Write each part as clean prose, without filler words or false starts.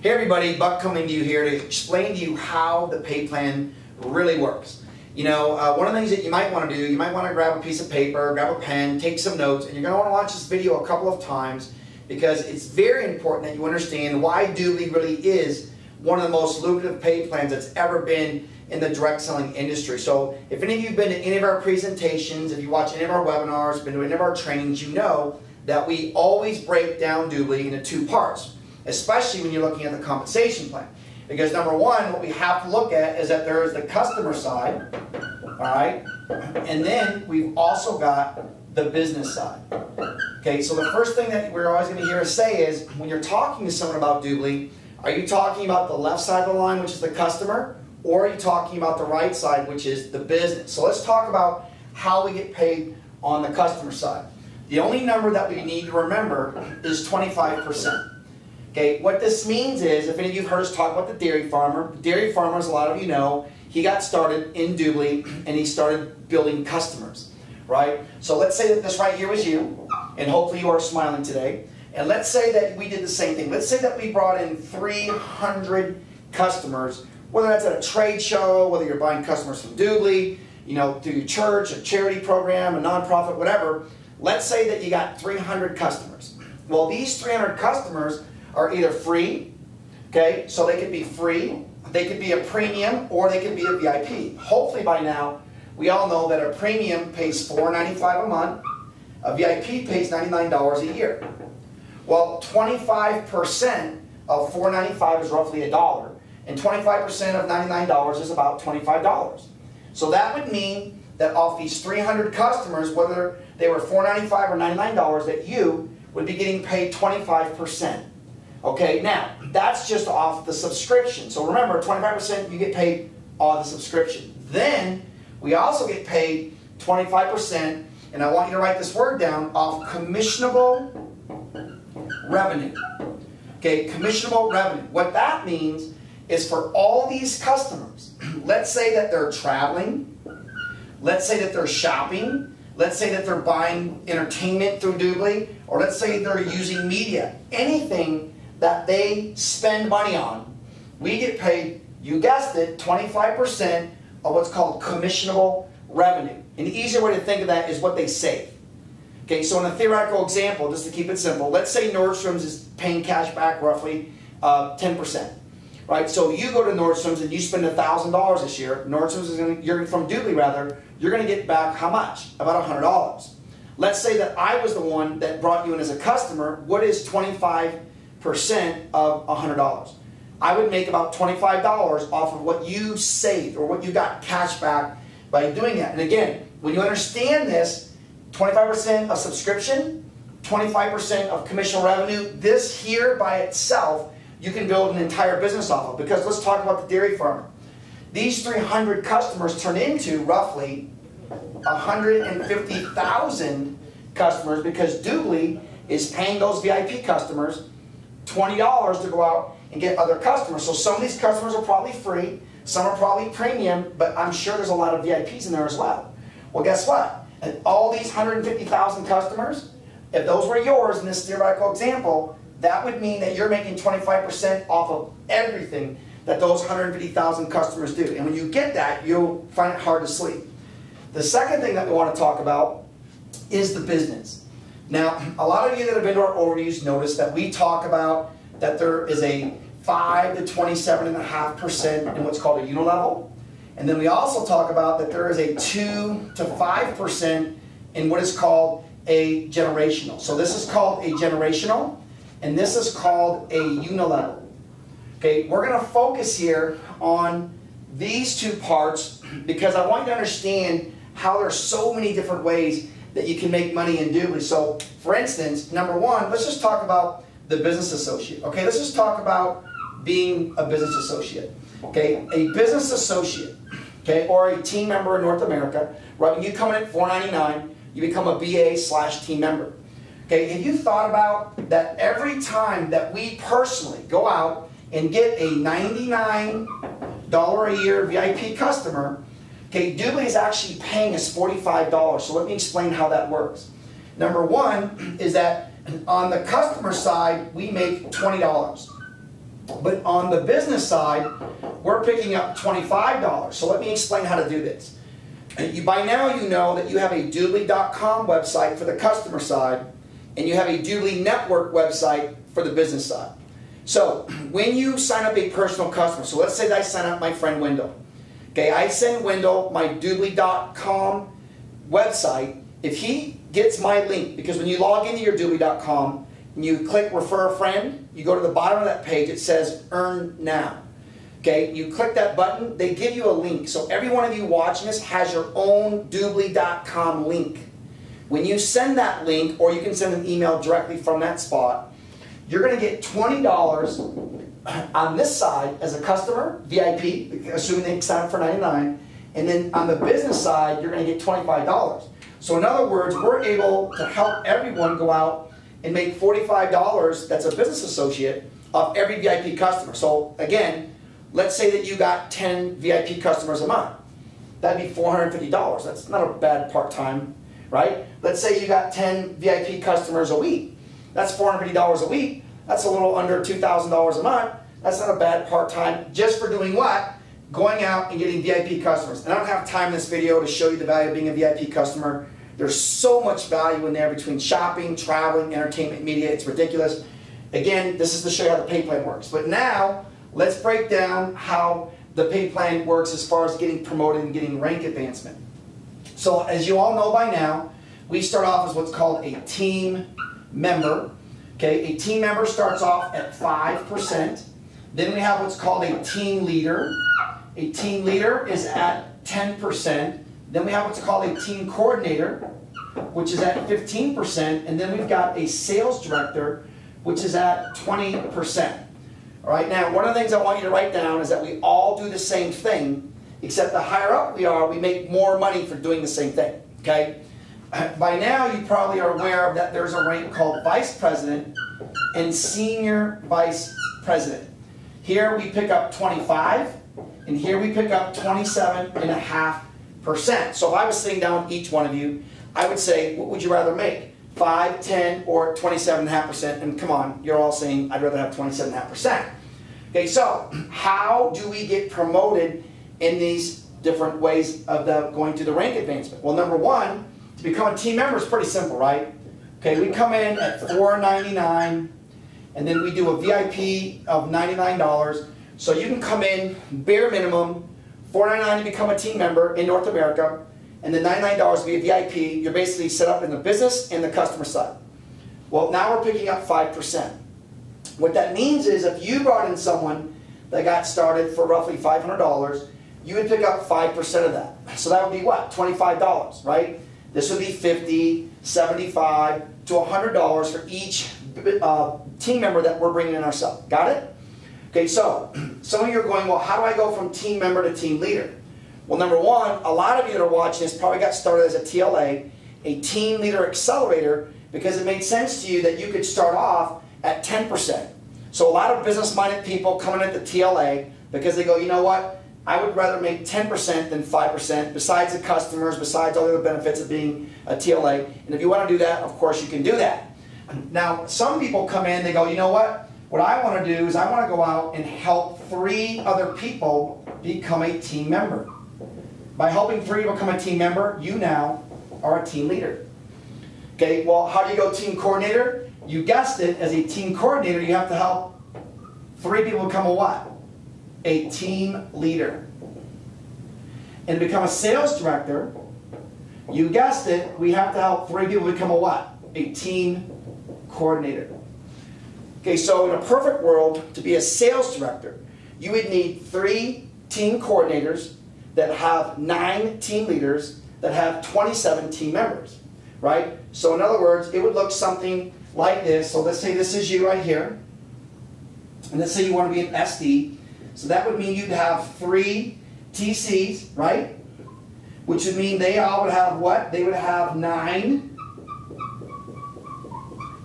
Hey everybody, Buck coming to you here to explain to you how the pay plan really works. You know, one of the things that you might want to do, you might want to grab a piece of paper, grab a pen, take some notes, and you're going to want to watch this video a couple of times because it's very important that you understand why DubLi really is one of the most lucrative pay plans that's ever been in the direct selling industry. So if any of you have been to any of our presentations, if you watch any of our webinars, been to any of our trainings, you know that we always break down DubLi into two parts, especially when you're looking at the compensation plan. Because number one, what we have to look at is that there is the customer side, all right, and then we've also got the business side. Okay, so the first thing that we're always going to hear us say is, when you're talking to someone about DubLi, are you talking about the left side of the line, which is the customer, or are you talking about the right side, which is the business? So let's talk about how we get paid on the customer side. The only number that we need to remember is 25%. Okay, what this means is, if any of you have heard us talk about the dairy farmer, as a lot of you know, he got started in DubLi and he started building customers, right? So let's say that this right here was you, and hopefully you are smiling today. And let's say that we did the same thing. Let's say that we brought in 300 customers, whether that's at a trade show, whether you're buying customers from DubLi, you know, through your church, a charity program, a nonprofit, whatever. Let's say that you got 300 customers. Well, these 300 customers are either free, okay, so they could be free, they could be a premium, or they could be a VIP. Hopefully by now, we all know that a premium pays $4.95 a month, a VIP pays $99 a year. Well, 25% of $4.95 is roughly $1, and 25% of $99 is about $25. So that would mean that off these 300 customers, whether they were $4.95 or $99, that you would be getting paid 25%. Okay, now, that's just off the subscription. So remember, 25% you get paid on the subscription. Then, we also get paid 25%, and I want you to write this word down, off commissionable revenue. Okay, commissionable revenue. What that means is for all these customers, let's say that they're traveling, let's say that they're shopping, let's say that they're buying entertainment through DubLi, or let's say they're using media, anything that they spend money on, we get paid, you guessed it, 25% of what's called commissionable revenue. An easier way to think of that is what they save. Okay, so in a theoretical example, just to keep it simple, let's say Nordstrom's is paying cash back roughly 10%. Right, so you go to Nordstrom's and you spend $1,000 this year. Nordstrom's is going to, you're from DubLi rather, you're going to get back how much? About $100. Let's say that I was the one that brought you in as a customer. What is 25% of $100? I would make about $25 off of what you saved or what you got cash back by doing that. And again, when you understand this, 25% of subscription, 25% of commission revenue, this here by itself, you can build an entire business off of. Because let's talk about the dairy farmer. These 300 customers turn into roughly 150,000 customers because DubLi is paying those VIP customers $20 to go out and get other customers. So some of these customers are probably free, some are probably premium, but I'm sure there's a lot of VIPs in there as well. Well, guess what? And all these 150,000 customers, if those were yours in this theoretical example, that would mean that you're making 25% off of everything that those 150,000 customers do. And when you get that, you'll find it hard to sleep. The second thing that we want to talk about is the business. Now, a lot of you that have been to our overviews notice that we talk about that there is a 5 to 27.5% in what's called a unilevel. And then we also talk about that there is a 2 to 5% in what is called a generational. So this is called a generational, and this is called a unilevel. Okay, we're going to focus here on these two parts because I want you to understand how there are so many different ways that you can make money in DubLi. So, for instance, number one, let's just talk about the business associate. Okay, let's just talk about being a business associate. Okay, a business associate, okay, or a team member in North America, right? When you come in at $4.99, you become a BA/team member. Okay, have you thought about that every time that we personally go out and get a $99 a year VIP customer, okay, DubLi is actually paying us $45. So let me explain how that works. Number one is that on the customer side, we make $20. But on the business side, we're picking up $25. So let me explain how to do this. By now you know that you have a DubLi.com website for the customer side, and you have a DubLi Network website for the business side. So when you sign up a personal customer, so let's say that I sign up my friend Wendell. Okay, I send Wendell my DubLi.com website. If he gets my link, because when you log into your DubLi.com and you click refer a friend, you go to the bottom of that page, it says earn now. Okay, you click that button, they give you a link. So every one of you watching this has your own DubLi.com link. When you send that link, or you can send an email directly from that spot, you're going to get $20 on this side as a customer, VIP, assuming they sign up for $99. And then on the business side, you're going to get $25. So in other words, we're able to help everyone go out and make $45, that's a business associate, of every VIP customer. So again, let's say that you got 10 VIP customers a month. That'd be $450. That's not a bad part-time, right? Let's say you got 10 VIP customers a week. That's $450 a week. That's a little under $2,000 a month. That's not a bad part-time, just for doing what? Going out and getting VIP customers. And I don't have time in this video to show you the value of being a VIP customer. There's so much value in there between shopping, traveling, entertainment, media. It's ridiculous. Again, this is to show you how the pay plan works. But now, let's break down how the pay plan works as far as getting promoted and getting rank advancement. So as you all know by now, we start off as what's called a team member. Okay, a team member starts off at 5%. Then we have what's called a team leader. A team leader is at 10%. Then we have what's called a team coordinator, which is at 15%. And then we've got a sales director, which is at 20%. All right, now one of the things I want you to write down is that we all do the same thing, except the higher up we are, we make more money for doing the same thing. Okay? By now you probably are aware that there's a rank called Vice President and Senior Vice President. Here we pick up 25, and here we pick up 27.5%. So if I was sitting down with each one of you, I would say, what would you rather make? 5, 10, or 27.5%? And come on, you're all saying, I'd rather have 27.5%. Okay, so how do we get promoted in these different ways of going through the rank advancement? Well, number one, to become a team member is pretty simple, right? Okay, we come in at $4.99, and then we do a VIP of $99. So you can come in, bare minimum, $4.99 to become a team member in North America, and then $99 to be a VIP. You're basically set up in the business and the customer side. Well, now we're picking up 5%. What that means is if you brought in someone that got started for roughly $500, you would pick up 5% of that. So that would be what? $25, right? This would be $50, $75 to $100 for each team member that we're bringing in ourselves. Got it? Okay, so some of you are going, well, how do I go from team member to team leader? Well, number one, a lot of you that are watching this probably got started as a TLA, a team leader accelerator, because it made sense to you that you could start off at 10%. So a lot of business-minded people coming at the TLA because they go, you know what? I would rather make 10% than 5%, besides the customers, besides all the other benefits of being a TLA. And if you want to do that, of course you can do that. Now, some people come in, they go, you know what? What I want to do is I want to go out and help 3 other people become a team member. By helping 3 become a team member, you now are a team leader. Okay, well, how do you go team coordinator? You guessed it, as a team coordinator, you have to help 3 people become a what? A team leader. And to become a sales director, you guessed it, we have to help 3 people become a what? A team coordinator. Okay, so in a perfect world, to be a sales director, you would need 3 team coordinators that have 9 team leaders that have 27 team members, right? So in other words, it would look something like this. So let's say this is you right here. And let's say you want to be an SD. So that would mean you'd have 3 TCs, right? Which would mean they all would have what? They would have 9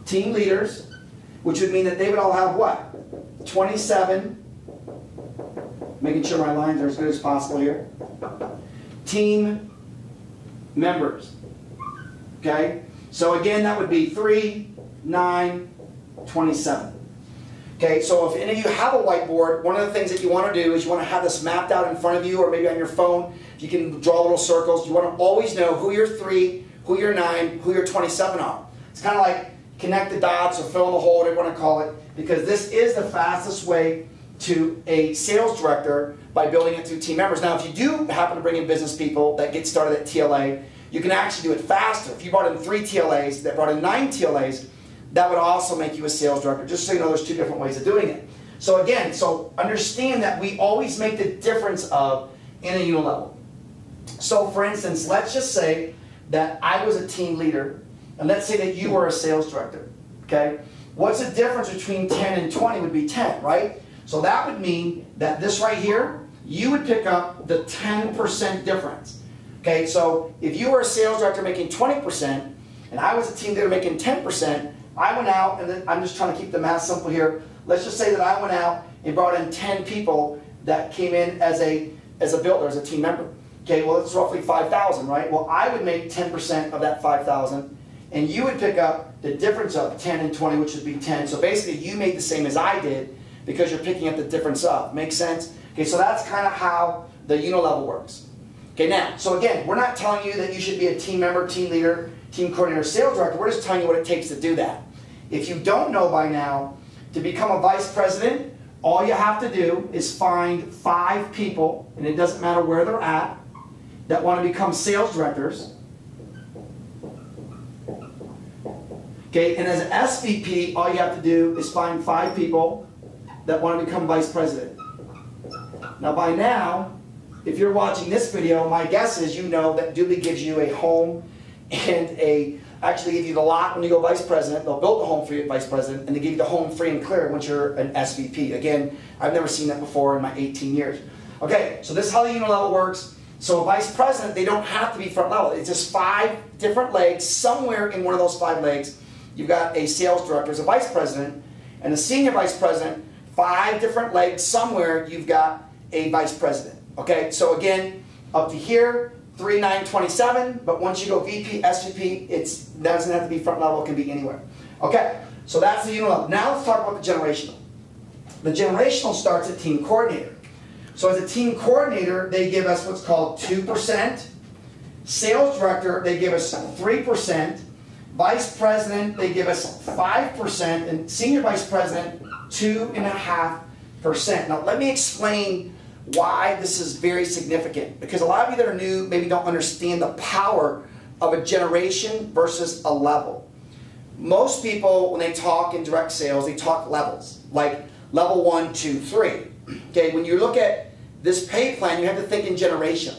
team leaders, which would mean that they would all have what? 27, making sure my lines are as good as possible here, team members. Okay? So again, that would be 3, 9, 27. Okay, so if any of you have a whiteboard, one of the things that you want to do is you want to have this mapped out in front of you, or maybe on your phone. You can draw little circles. You want to always know who your 3, who your 9, who your 27 are. It's kind of like connect the dots or fill in the hole, whatever you want to call it, because this is the fastest way to a sales director by building it through team members. Now, if you do happen to bring in business people that get started at TLA, you can actually do it faster. If you brought in 3 TLAs that brought in 9 TLAs, that would also make you a sales director, just so you know there's 2 different ways of doing it. So again, so understand that we always make the difference of in a unilevel. So for instance, let's just say that I was a team leader, and let's say that you were a sales director, okay? What's the difference between 10 and 20 would be 10, right? So that would mean that this right here, you would pick up the 10% difference. Okay, so if you were a sales director making 20%, and I was a team leader making 10%, I went out, and then I'm just trying to keep the math simple here. Let's just say that I went out and brought in 10 people that came in as a builder, as a team member. Okay, well, it's roughly 5,000, right? Well, I would make 10% of that 5,000, and you would pick up the difference of 10 and 20, which would be 10. So basically, you made the same as I did because you're picking up the difference of. Make sense? Okay, so that's kind of how the unilevel works. Okay, now, so again, we're not telling you that you should be a team member, team leader, team coordinator, sales director. We're just telling you what it takes to do that. If you don't know by now, to become a vice president, all you have to do is find 5 people, and it doesn't matter where they're at, that want to become sales directors. Okay, and as an SVP, all you have to do is find 5 people that want to become vice president. Now by now, if you're watching this video, my guess is you know that DubLi gives you a home and actually give you the lot when you go vice president. They'll build the home for you at vice president, and they give you the home free and clear once you're an SVP. Again, I've never seen that before in my 18 years. Okay, so this is how the unilevel works. So a vice president, they don't have to be front level. It's just 5 different legs. Somewhere in one of those 5 legs, you've got a sales director as a vice president, and a senior vice president, 5 different legs. Somewhere you've got a vice president. Okay, so again, up to here, 3, 9, 27, but once you go VP, SVP, it doesn't have to be front level, it can be anywhere. Okay, so that's the unilevel. Now let's talk about the generational. The generational starts at team coordinator. So as a team coordinator, they give us what's called 2%. Sales director, they give us 3%. Vice president, they give us 5%. And senior vice president, 2.5%. Now let me explain why this is very significant. Because a lot of you that are new maybe don't understand the power of a generation versus a level. Most people, when they talk in direct sales, they talk levels. Like level 1, 2, 3. Okay, when you look at this pay plan, you have to think in generation.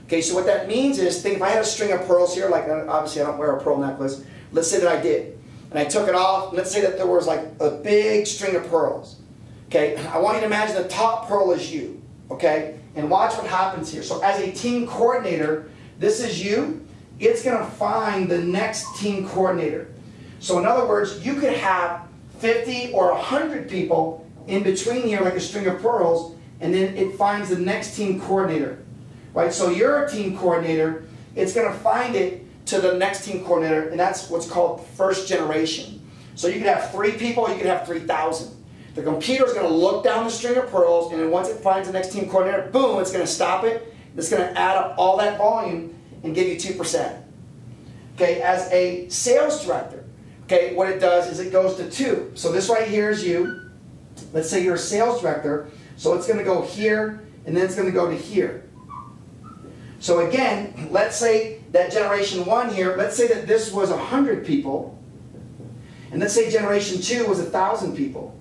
Okay, so what that means is, think if I had a string of pearls here, like obviously I don't wear a pearl necklace, let's say that I did, and I took it off, let's say that there was like a big string of pearls. Okay, I want you to imagine the top pearl is you, okay, and watch what happens here. So as a team coordinator, this is you, it's going to find the next team coordinator. So in other words, you could have 50 or 100 people in between here like a string of pearls, and then it finds the next team coordinator, right? So you're a team coordinator, it's going to find it to the next team coordinator, and that's what's called first generation. So you could have 3 people, you could have 3,000. The computer is going to look down the string of pearls, and then once it finds the next team coordinator, boom, it's going to stop it. It's going to add up all that volume and give you 2%. Okay, as a sales director, okay, what it does is it goes to 2. So this right here is you. Let's say you're a sales director. So it's going to go here, and then it's going to go to here. So again, let's say that generation 1 here, let's say that this was 100 people, and let's say generation 2 was 1,000 people.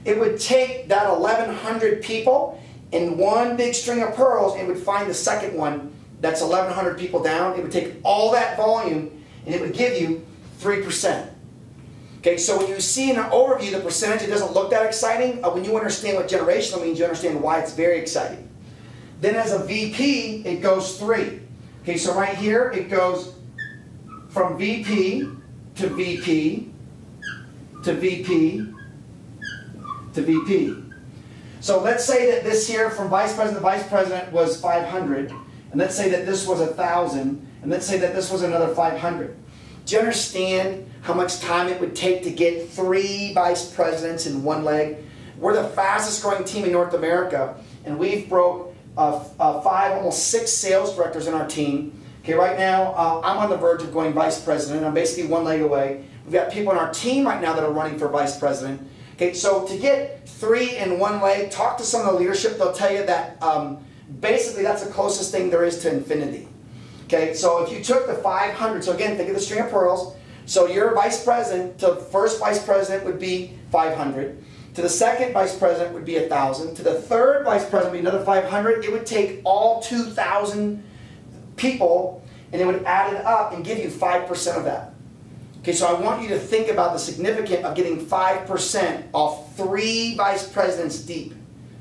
It would take that 1,100 people in one big string of pearls, and it would find the second one that's 1,100 people down. It would take all that volume, and it would give you 3%. Okay, so when you see in an overview the percentage, it doesn't look that exciting. When you understand what generational means, you understand why it's very exciting. Then as a VP, it goes 3. Okay, so right here, it goes from VP to VP to VP to VP. So let's say that this here from vice president to vice president was 500, and let's say that this was 1,000, and let's say that this was another 500. Do you understand how much time it would take to get 3 vice presidents in one leg? We're the fastest growing team in North America, and we've broke 5, almost 6 sales directors in our team. Okay, right now I'm on the verge of going vice president. I'm basically one leg away. We've got people on our team right now that are running for vice president. Okay, so to get 3 in one leg, talk to some of the leadership. They'll tell you that basically that's the closest thing there is to infinity. Okay, so if you took the 500, so again, think of the string of pearls. So your vice president, to the first vice president would be 500. To the second vice president would be 1,000. To the third vice president would be another 500. It would take all 2,000 people, and it would add it up and give you 5% of that. Okay, so I want you to think about the significance of getting 5% off 3 vice presidents deep.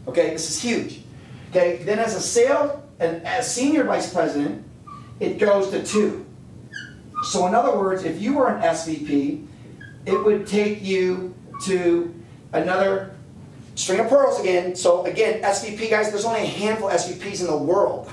Okay, this is huge. Okay, then as as senior vice president, it goes to 2. So in other words, if you were an SVP, it would take you to another string of pearls again. So again, SVP guys, there's only a handful of SVPs in the world.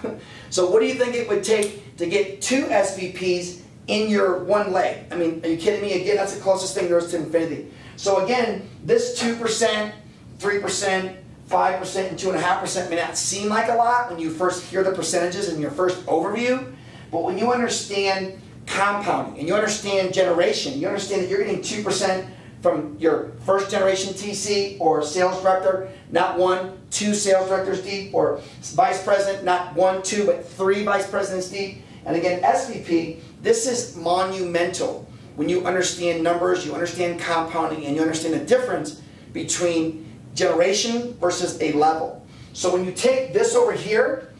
So what do you think it would take to get 2 SVPs in your one leg? I mean, are you kidding me? Again, that's the closest thing there is to infinity. So again, this 2%, 3%, 5%, and 2.5% may not seem like a lot when you first hear the percentages in your first overview, but when you understand compounding and you understand generation, you understand that you're getting 2% from your first generation TC or sales director, not 1, 2 sales directors deep, or vice president, not 1, 2, but 3 vice presidents deep. And again, SVP, this is monumental. When you understand numbers, you understand compounding, and you understand the difference between generation versus a level. So when you take this over here,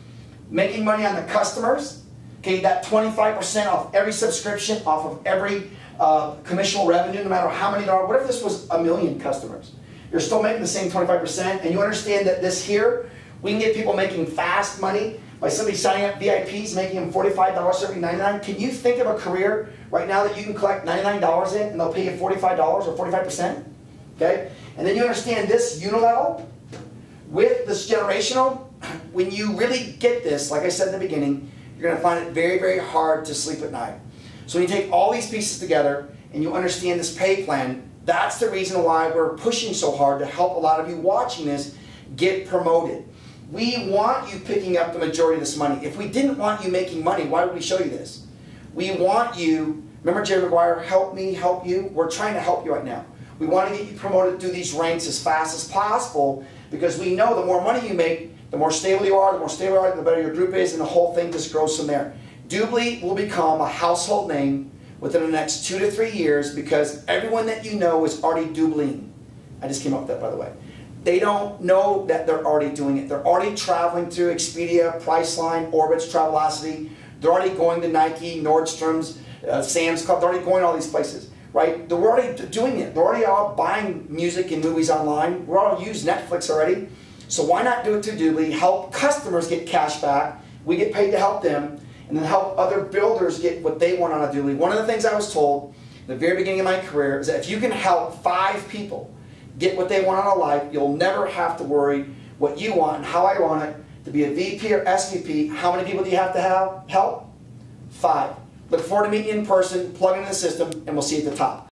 making money on the customers, okay, that 25% off every subscription, off of every commissional revenue, no matter how many there are. What if this was 1 million customers? You're still making the same 25%, and you understand that this here, we can get people making fast money by somebody signing up VIPs, making them $45 every $99. Can you think of a career right now that you can collect $99 in and they'll pay you $45 or 45%? Okay? And then you understand this unilevel with this generational. When you really get this, like I said in the beginning, you're going to find it very, very hard to sleep at night. So when you take all these pieces together and you understand this pay plan, that's the reason why we're pushing so hard to help a lot of you watching this get promoted. We want you picking up the majority of this money. If we didn't want you making money, why would we show you this? We want you, remember Jerry Maguire, help me, help you? We're trying to help you right now. We want to get you promoted through these ranks as fast as possible, because we know the more money you make, the more stable you are, the better your group is, and the whole thing just grows from there. DubLi will become a household name within the next 2 to 3 years, because everyone that you know is already DubLiing. I just came up with that, by the way. They don't know that they're already doing it. They're already traveling through Expedia, Priceline, Orbitz, Travelocity. They're already going to Nike, Nordstrom's, Sam's Club. They're already going to all these places, right? They're already doing it. They're already all buying music and movies online. We're all use Netflix already. So why not do it through DubLi? Help customers get cash back. We get paid to help them, and then help other builders get what they want on a DubLi. One of the things I was told at the very beginning of my career is that if you can help 5 people get what they want on a life, you'll never have to worry what you want and how I want it. To be a VP or SVP, how many people do you have to help? 5. Look forward to meeting you in person, plug into the system, and we'll see you at the top.